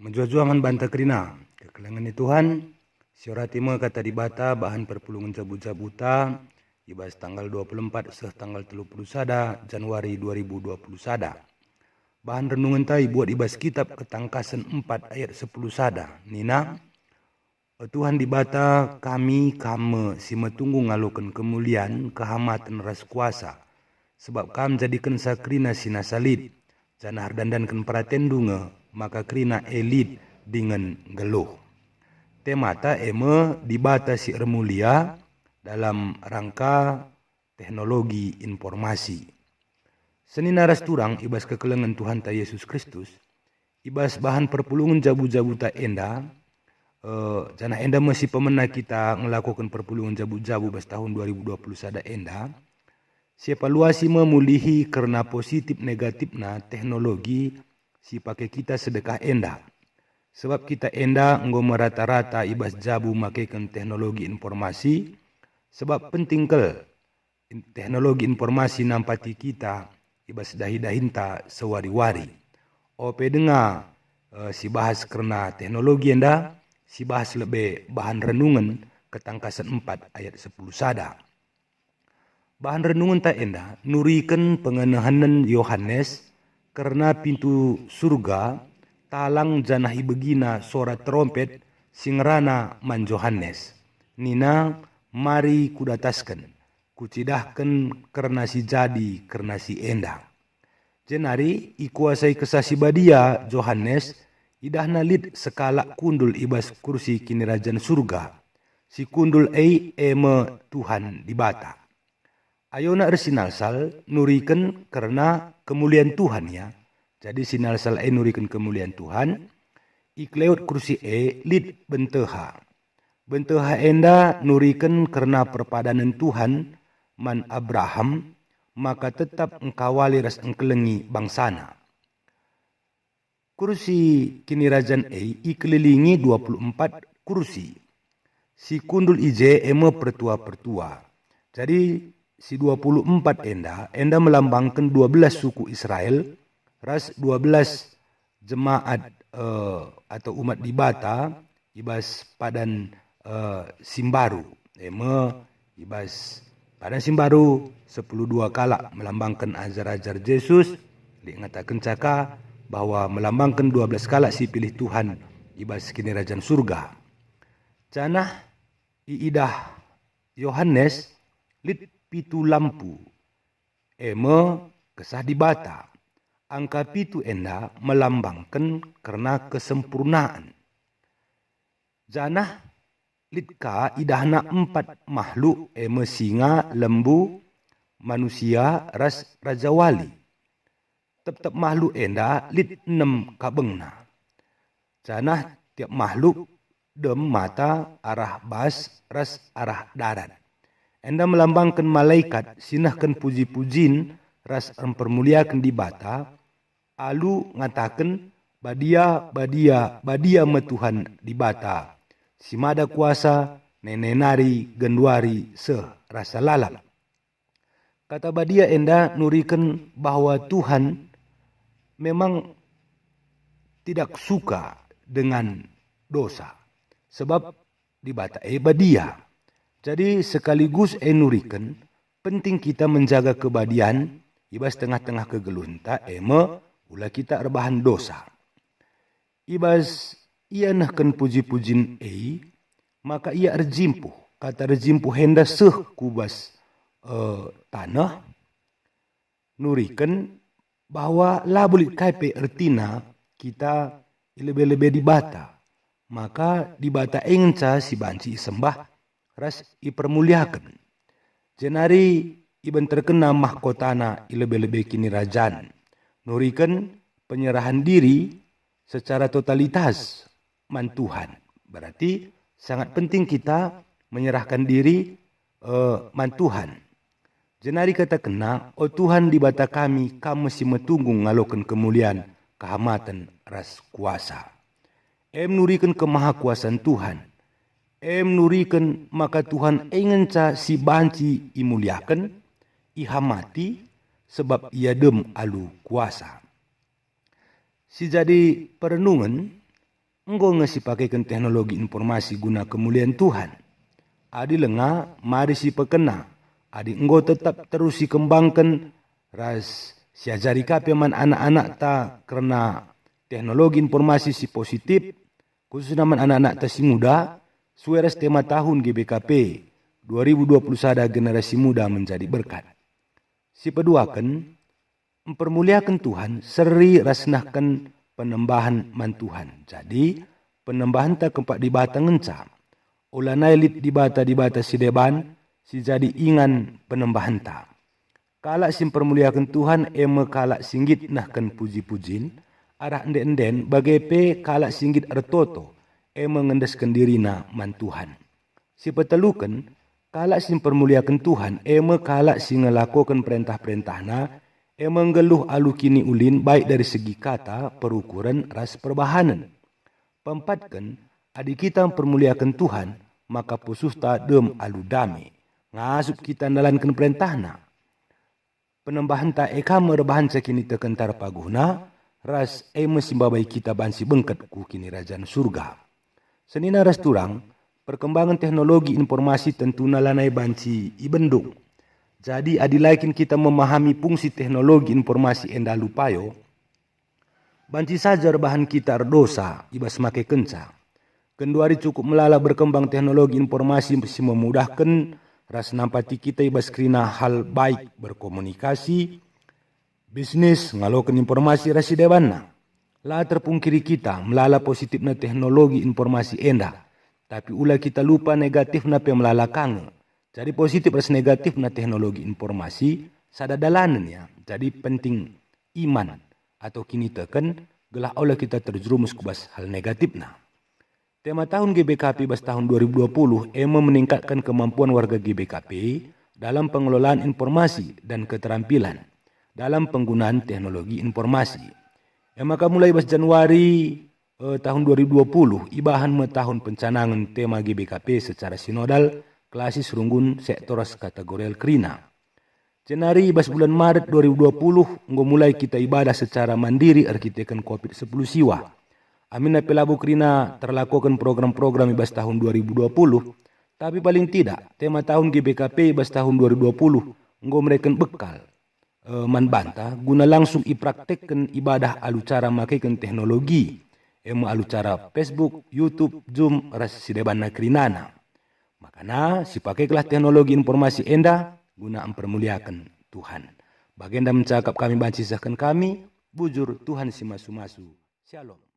Menjuajuangan banta kerina, kekelangan Tuhan, sioratime kata di bata bahan perpulungan jabu-jabuta, ibas tanggal 24 tanggal 30 sada Januari 2020 sada. Bahan renungan tai buat ibas kitab Ketangkasan 4 ayat 10 sada. Nina, o Tuhan di bata kami si metunggu ngalukan kemuliaan kehamatan ras kuasa. Sebab kam jadikan sakrina sina salib, janah dandankan pratendunga, maka krina elit dengan geluh. Temata eme dibatasi remulia dalam rangka teknologi informasi. Senina ras turang ibas kekelengan Tuhan ta Yesus Kristus, ibas bahan perpulungan jabu-jabu ta enda, jana enda masih pemena kita melakukan perpulungan jabu-jabu bas tahun 2020 sada enda, siapa luasi memulihi karena positif negatifna teknologi si pakai kita sedekah enda. Sebab kita enda nggo rata-rata ibas jabu makaikan teknologi informasi. Sebab penting kel teknologi informasi nampati kita ibas dahi-dahinta sewari-wari. Ope dengar si bahas karena teknologi enda, si bahas lebih bahan renungan Ketangkasan 4 ayat 10 sada. Bahan renungan ta enda nurikan pengenahanan Yohanes karena pintu surga talang janahi begina suara trompet singrana man Yohanes. Nina mari kudataskan, kucidahkan karena si jadi karena si enda. Jenari ikuasai kesasi badia Yohanes idah nalit sekala kundul ibas kursi kinirajan surga. Si kundul eme Tuhan di bata. Ayo nak resinalsal nurikan karena kemuliaan Tuhan ya. Jadi sinalsal nurikan kemuliaan Tuhan. Ikleut kursi lid benteha. Benteha enda nurikan karena perpadanan Tuhan man Abraham, maka tetap engkawali ras engkelengi bangsana. Kursi kinirajan ikelilingi 24 kursi. Si kundul ije eme pertua-pertua. Jadi si 24 enda melambangkan 12 suku Israel, ras 12 jemaat atau umat di bata, ibas padan simbaru. Ibas padan simbaru 10-2 kala melambangkan ajar-ajar Yesus, diingatakan caka bahwa melambangkan 12 kala si pilih Tuhan, ibas kinirajan surga. Canah iidah Yohanes lit pitu lampu kesah di bata. Angka pitu enda melambangkan karena kesempurnaan. Janah litka idahna 4 makhluk singa, lembu, manusia, ras raja wali. Tetap makhluk enda lit 6 kabengna. Janah tiap makhluk dem mata arah bas, ras arah darat. Enda melambangkan malaikat, sinahkan puji-pujin, ras mempermuliakan di bata, alu ngatakan badia metuhan di bata, si mada kuasa, nenenari, genduari, rasa lalap. Kata badia enda nurikan bahwa Tuhan memang tidak suka dengan dosa. Sebab di bata badia. Jadi sekaligus nurikan penting kita menjaga kebadian ibas tengah-tengah kegelunta ulah kita rebahan dosa. Ibas ia nahkan puji-pujin maka ia rejimpuh. Kata rejimpuh henda kubas tanah nurikan bahwa labulit kaipe ertina kita lebih-lebih di bata. Maka di bata engca si banci sembah ras ipermuliakan. Jenari iban terkena mahkotana lebih-lebih kini rajan. Nurikan penyerahan diri secara totalitas man Tuhan. Berarti sangat penting kita menyerahkan diri man Tuhan. Jenari kata kena, o Tuhan di bata kami masih metunggung ngalokan kemuliaan kehamatan ras kuasa. Nurikan kemahakuasaan Tuhan. Nurikan maka Tuhan ingin si banci imuliakan, ihamati, sebab ia dem alu kuasa. Si jadi perenungan enggo ngasi pakaikan teknologi informasi guna kemuliaan Tuhan. Adi lenga, mari si pekena. Adi enggo tetap terus si kembangkan ras si ajari kape man anak-anak ta karena teknologi informasi si positif, khususnya man anak-anak ta si muda, sueras tema tahun GBKP 2021 generasi muda menjadi berkat. Si peduakan, mempermuliakan Tuhan, seri rasnahkan penembahan man Tuhan. Jadi, penembahan tak kempak di bata ngenca. Ulah nailit di bata si deban, si jadi ingan penembahan tak. Kalak sim permuliakan Tuhan, eme kalak singgit nahkan puji-pujin, arah enden-enden, bagepe kalak singgit ertoto, eme ngendeskan dirina man Tuhan. Si petelukan, kalak sim permuliakan Tuhan, eme kalak si ngelakukan perintah-perintahna, menggeluh alu kini ulin baik dari segi kata, perukuran, ras perbahanan. Pempatkan, adik kita mempermuliakan Tuhan, maka pusus tak dem alu dame. Ngasup kita nalankan perintahna. Penembahan tak eka merebahan sekini tekentar paguhna, ras mesimbabai kita bansi bengket ku kini rajaan surga. Senina ras turang, perkembangan teknologi informasi tentu nalanai bansi ibendung. Jadi adilaikin kita memahami fungsi teknologi informasi enda lupayo, banci saja bahan kita dosa ibas make kenca. Kenduari cukup melala berkembang teknologi informasi mesti memudahkan ras nampati kita ibas krina hal baik berkomunikasi, bisnis, ngalokan informasi rasi dewana. Lah terpungkiri kita melala positifna teknologi informasi enda, tapi ulah kita lupa negatifna pe melala kange. Jadi positif ras negatif na teknologi informasi sadadalan ya. Jadi penting iman atau kini teken gelah oleh kita terjerumus ke bas hal negatif na. Tema tahun GBKP bas tahun 2020 meningkatkan kemampuan warga GBKP dalam pengelolaan informasi dan keterampilan dalam penggunaan teknologi informasi. Maka mulai bas Januari tahun 2020 ibahan tahun pencanangan tema GBKP secara sinodal klasis runggun sektoras kategorial krina. Cenari bas bulan Maret 2020 mulai kita ibadah secara mandiri arkitekan COVID-10 siwa. Amin pelabu krina terlakukan program-program ibas tahun 2020, tapi paling tidak tema tahun GBKP ibas tahun 2020 mereka bekal man banta guna langsung ipraktekkan ibadah alu cara makaikan teknologi alu cara Facebook, YouTube, Zoom ras sidebanna krinana. Makanya sipakailah teknologi informasi enda guna mempermuliakan Tuhan. Bagenda mencakap kami bancisahkan kami, bujur Tuhan si masu-masu. Shalom.